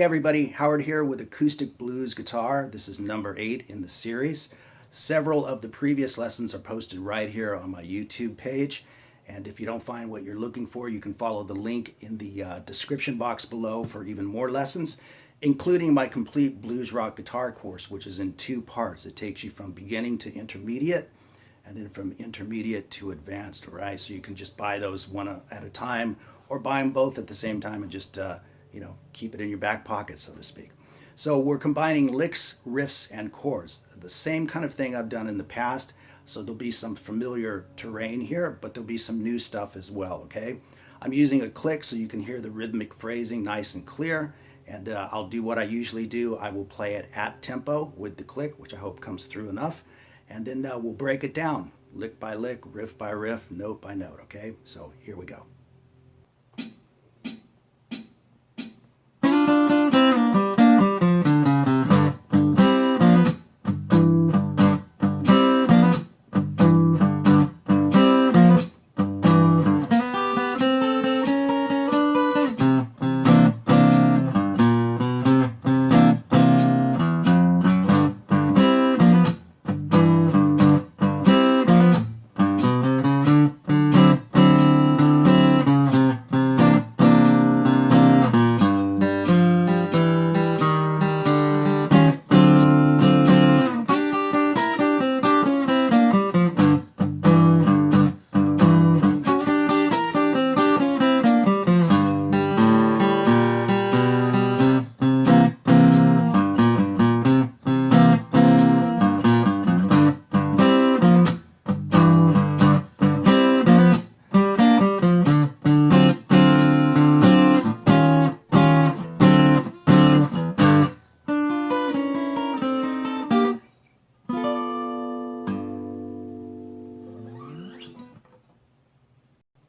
everybody, Howard here with Acoustic Blues Guitar. This is number 8 in the series. Several of the previous lessons are posted right here on my YouTube page. And if you don't find what you're looking for, you can follow the link in the description box below for even more lessons, including my complete blues rock guitar course, which is in 2 parts. It takes you from beginning to intermediate, and then from intermediate to advanced, right? So you can just buy those one at a time, or buy them both at the same time and just keep it in your back pocket, so to speak. So we're combining licks, riffs, and chords. The same kind of thing I've done in the past. So there'll be some familiar terrain here, but there'll be some new stuff as well, okay? I'm using a click so you can hear the rhythmic phrasing nice and clear. And I'll do what I usually do. I will play it at tempo with the click, which I hope comes through enough. And then we'll break it down, lick by lick, riff by riff, note by note, okay? So here we go.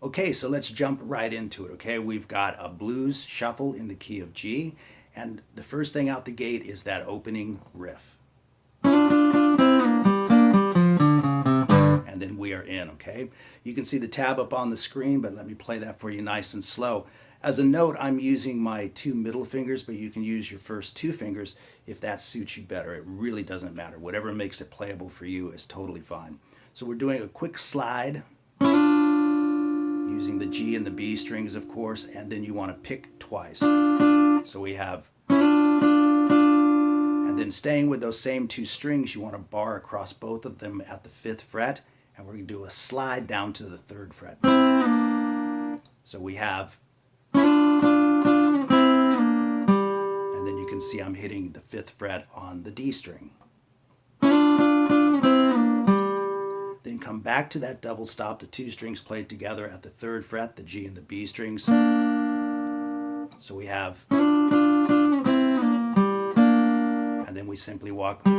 Okay, so let's jump right into it, okay? We've got a blues shuffle in the key of G, and the first thing out the gate is that opening riff. And then we are in, okay? You can see the tab up on the screen, but let me play that for you nice and slow. As a note, I'm using my 2 middle fingers, but you can use your first 2 fingers if that suits you better. It really doesn't matter. Whatever makes it playable for you is totally fine. So we're doing a quick slide, using the G and the B strings, of course, and then you want to pick twice. So we have, and then staying with those same 2 strings, you want to bar across both of them at the 5th fret, and we're going to do a slide down to the 3rd fret. So we have, and then you can see I'm hitting the 5th fret on the D string. Then come back to that double stop, the 2 strings played together at the 3rd fret, the G and the B strings. So we have, and then we simply walk, which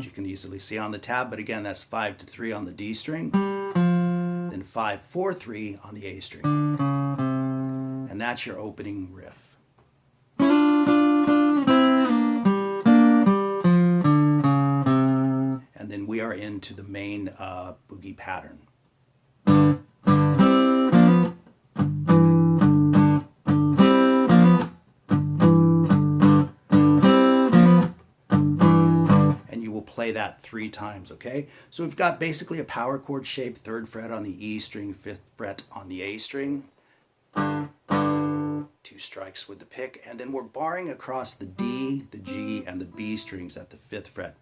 you can easily see on the tab, but again, that's 5-3 on the D string, then 5-4-3 on the A string. And that's your opening riff. Then we are into the main boogie pattern. And you will play that 3 times, okay? So we've got basically a power chord shape, 3rd fret on the E string, 5th fret on the A string. 2 strikes with the pick, and then we're barring across the D, the G, and the B strings at the 5th fret.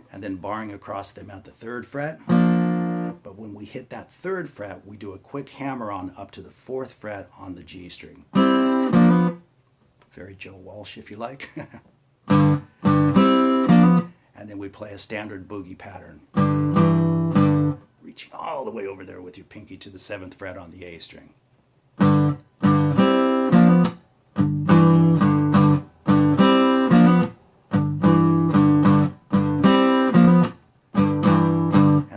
And then barring across them at the 3rd fret. But when we hit that 3rd fret, we do a quick hammer on up to the 4th fret on the G string. Very Joe Walsh, if you like. And then we play a standard boogie pattern, reaching all the way over there with your pinky to the 7th fret on the A string.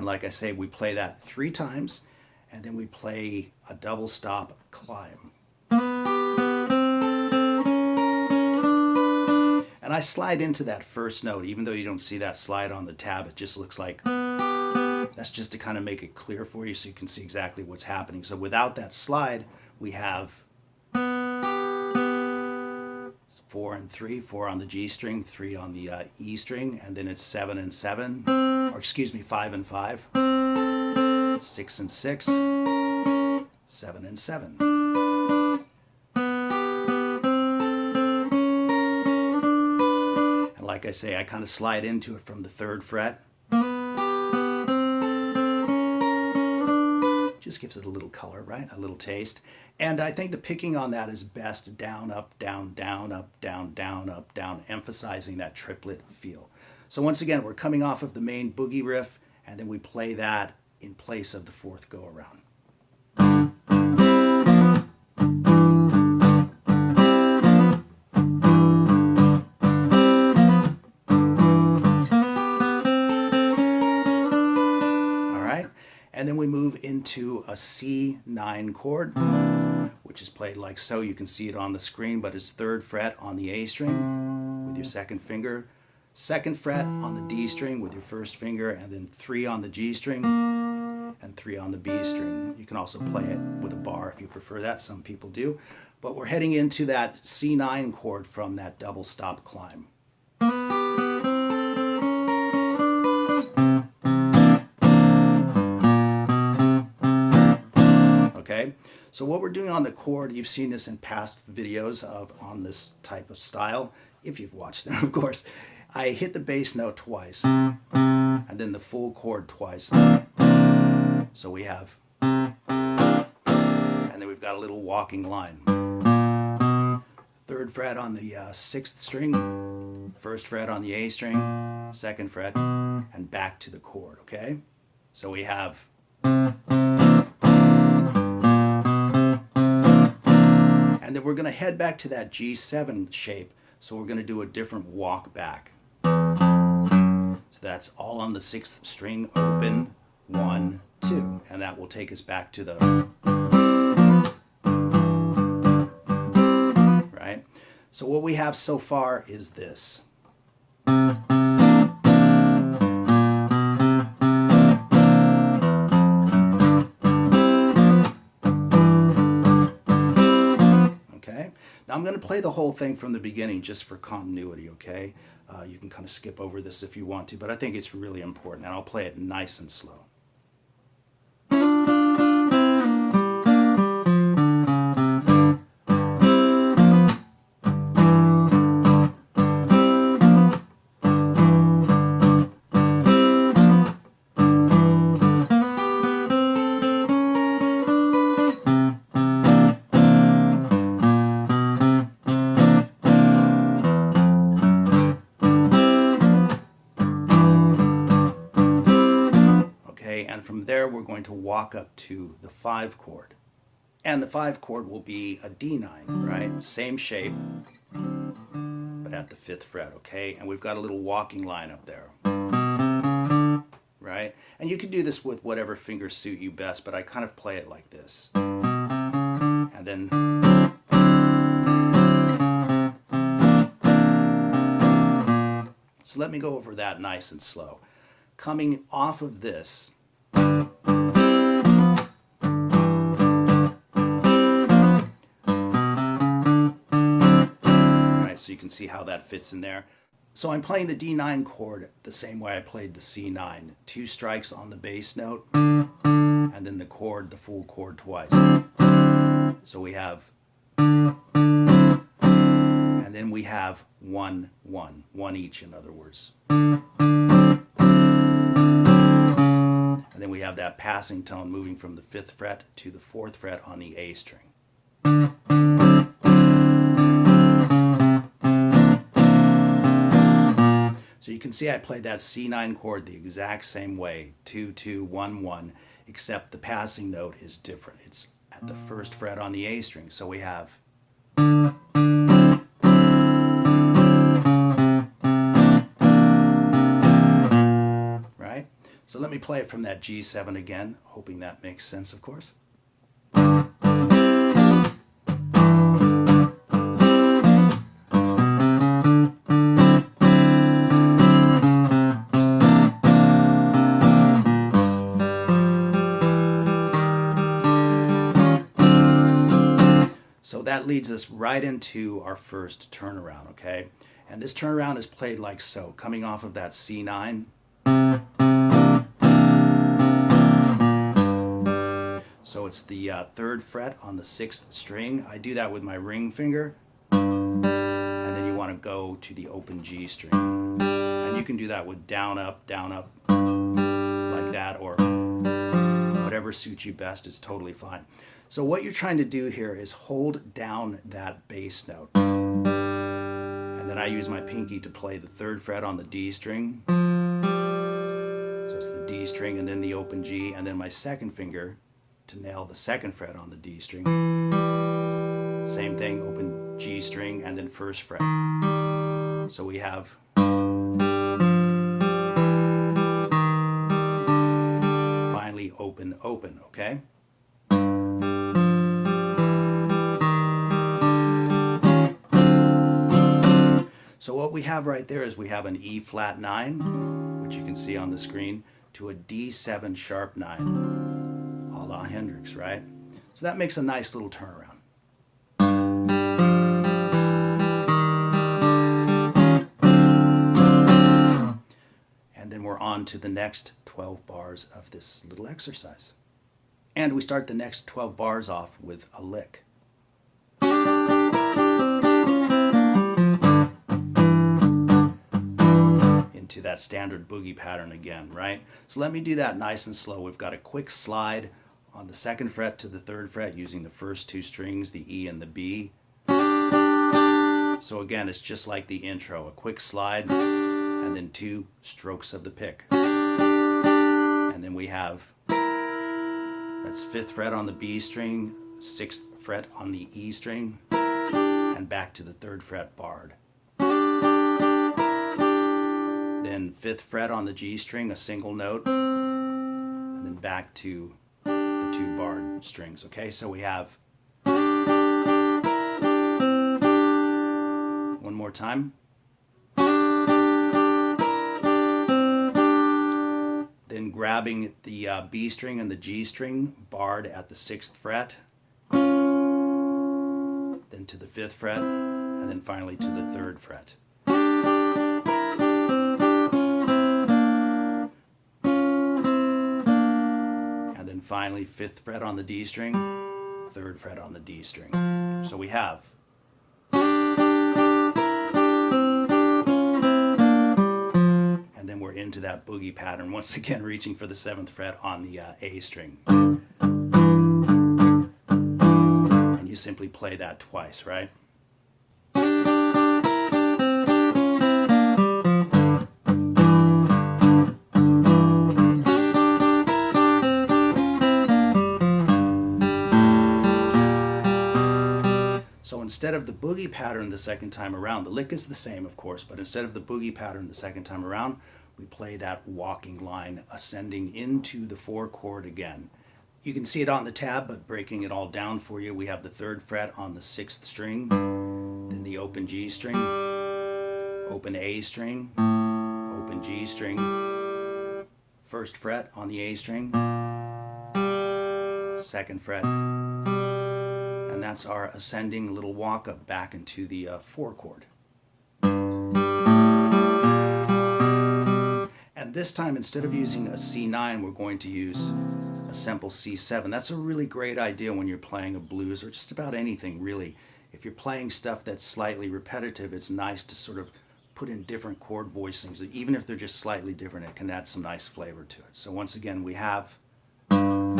Like I say, we play that 3 times, and then we play a double stop climb. And I slide into that first note, even though you don't see that slide on the tab, it just looks like, that's just to kind of make it clear for you so you can see exactly what's happening. So without that slide, we have 4 and 3, 4 on the G string, 3 on the E string, and then it's 7 and 7, or excuse me, 5 and 5, 6 and 6, 7 and 7. And like I say, I kind of slide into it from the 3rd fret. Just gives it a little color, right? A little taste. And I think the picking on that is best down, up, down, down, up, down, down, up, down, emphasizing that triplet feel. So once again, we're coming off of the main boogie riff, and then we play that in place of the 4th go-around. And then we move into a C9 chord, which is played like so. You can see it on the screen, but it's 3rd fret on the A string with your 2nd finger, 2nd fret on the D string with your 1st finger, and then 3 on the G string and 3 on the B string. You can also play it with a bar if you prefer that. Some people do. But we're heading into that C9 chord from that double stop climb. Okay, so what we're doing on the chord, you've seen this in past videos on this type of style, if you've watched them, of course. I hit the bass note twice, and then the full chord twice. So we have, and then we've got a little walking line. 3rd fret on the 6th string, 1st fret on the A string, 2nd fret, and back to the chord, okay? So we have, and then we're going to head back to that G7 shape, so we're going to do a different walk back. So that's all on the 6th string, open, 1, 2, and that will take us back to the, right? So what we have so far is this. Now I'm going to play the whole thing from the beginning just for continuity, okay? You can kind of skip over this if you want to, but I think it's really important, and I'll play it nice and slow. And from there we're going to walk up to the 5 chord. And the 5 chord will be a D9, right? Same shape, but at the 5th fret, okay? And we've got a little walking line up there, right? And you can do this with whatever fingers suit you best, but I kind of play it like this. And then, so let me go over that nice and slow. Coming off of this, so you can see how that fits in there. So I'm playing the D9 chord the same way I played the C9. 2 strikes on the bass note, and then the chord, the full chord twice. So we have, and then we have 1, 1, 1 each, in other words. And then we have that passing tone moving from the 5th fret to the 4th fret on the A string. So you can see I played that C9 chord the exact same way, 2, 2, 1, 1, except the passing note is different. It's at the 1st fret on the A string. So we have, right? So let me play it from that G7 again, hoping that makes sense, of course. So that leads us right into our first turnaround, okay? And this turnaround is played like so, coming off of that C9. So it's the 3rd fret on the 6th string. I do that with my ring finger. And then you want to go to the open G string. And you can do that with down, up, like that, or whatever suits you best is totally fine. So what you're trying to do here is hold down that bass note. And then I use my pinky to play the 3rd fret on the D string. So it's the D string and then the open G, and then my 2nd finger to nail the 2nd fret on the D string. Same thing, open G string and then 1st fret. So we have finally open, open, okay? So what we have right there is we have an E flat 9, which you can see on the screen, to a D7 sharp 9, a la Hendrix, right? So that makes a nice little turnaround. And then we're on to the next 12 bars of this little exercise. And we start the next 12 bars off with a lick. Into that standard boogie pattern again, right? So let me do that nice and slow. We've got a quick slide on the 2nd fret to the 3rd fret using the first 2 strings, the E and the B. So again, it's just like the intro, a quick slide and then 2 strokes of the pick. And then we have, that's 5th fret on the B string, 6th fret on the E string, and back to the 3rd fret barred. Then 5th fret on the G string, a single note, and then back to the 2 barred strings, okay? So we have, one more time. Then grabbing the B string and the G string, barred at the 6th fret, then to the 5th fret, and then finally to the 3rd fret. And then finally 5th fret on the D string, 3rd fret on the D string. So we have we're into that boogie pattern, once again reaching for the 7th fret on the A string. And you simply play that twice, right? So instead of the boogie pattern the second time around, the lick is the same, of course, but instead of the boogie pattern the second time around, we play that walking line ascending into the 4 chord again. You can see it on the tab, but breaking it all down for you, we have the 3rd fret on the 6th string, then the open G string, open A string, open G string, 1st fret on the A string, 2nd fret, and that's our ascending little walk up back into the 4 chord. And this time, instead of using a C9, we're going to use a simple C7. That's a really great idea when you're playing a blues or just about anything, really. If you're playing stuff that's slightly repetitive, it's nice to sort of put in different chord voicings. Even if they're just slightly different, it can add some nice flavor to it. So once again, we have, and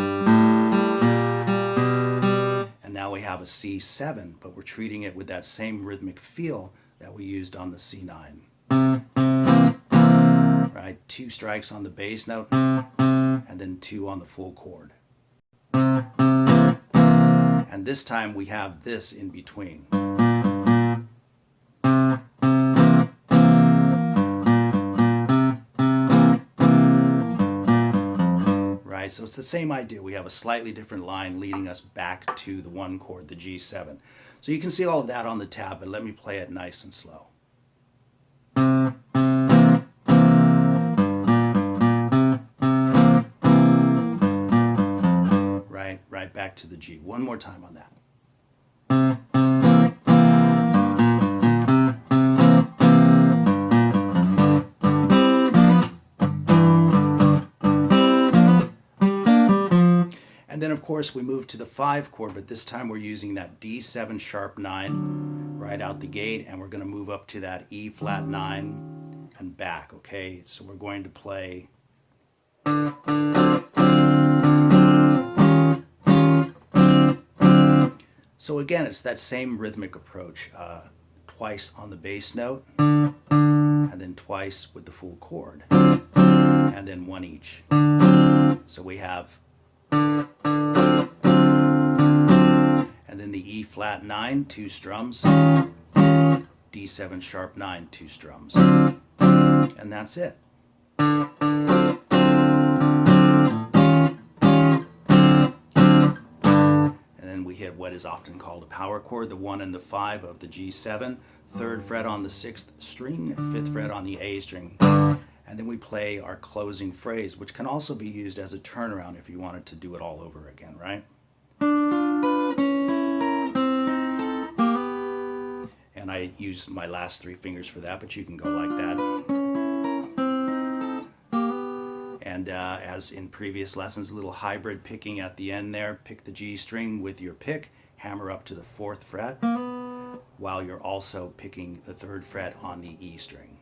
now we have a C7, but we're treating it with that same rhythmic feel that we used on the C9. Right, 2 strikes on the bass note, and then 2 on the full chord. And this time we have this in between. Right, so it's the same idea. We have a slightly different line leading us back to the 1 chord, the G7. So you can see all of that on the tab, but let me play it nice and slow. Right back to the G. One more time on that. of course we move to the 5 chord, but this time we're using that D7 sharp 9 right out the gate, and we're going to move up to that E flat 9 and back, okay? So we're going to play so again, it's that same rhythmic approach, twice on the bass note, and then twice with the full chord, and then one each. So we have, and then the E flat 9, 2 strums, D7 sharp 9, 2 strums, and that's it. We hit what is often called a power chord, the 1 and the 5 of the G7, 3rd fret on the 6th string, 5th fret on the A string, and then we play our closing phrase, which can also be used as a turnaround if you wanted to do it all over again, right? And I use my last 3 fingers for that, but you can go like that. And as in previous lessons, a little hybrid picking at the end there. Pick the G string with your pick, hammer up to the 4th fret, while you're also picking the 3rd fret on the E string.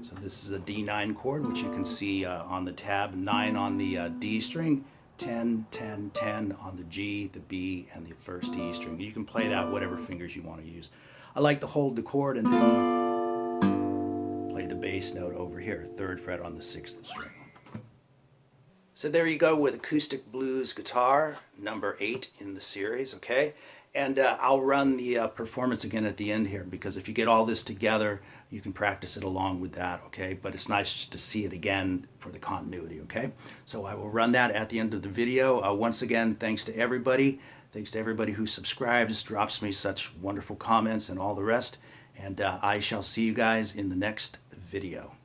So this is a D9 chord, which you can see on the tab, 9 on the D string, 10, 10, 10 on the G, the B, and the 1st E string. You can play that whatever fingers you want to use. I like to hold the chord and then play the bass note over here, 3rd fret on the 6th string. So there you go with acoustic blues guitar, number 8 in the series, okay? And I'll run the performance again at the end here, because if you get all this together, you can practice it along with that, okay? But it's nice just to see it again for the continuity, okay? So I will run that at the end of the video. Once again, thanks to everybody. Thanks to everybody who subscribes, drops me such wonderful comments and all the rest. And I shall see you guys in the next video.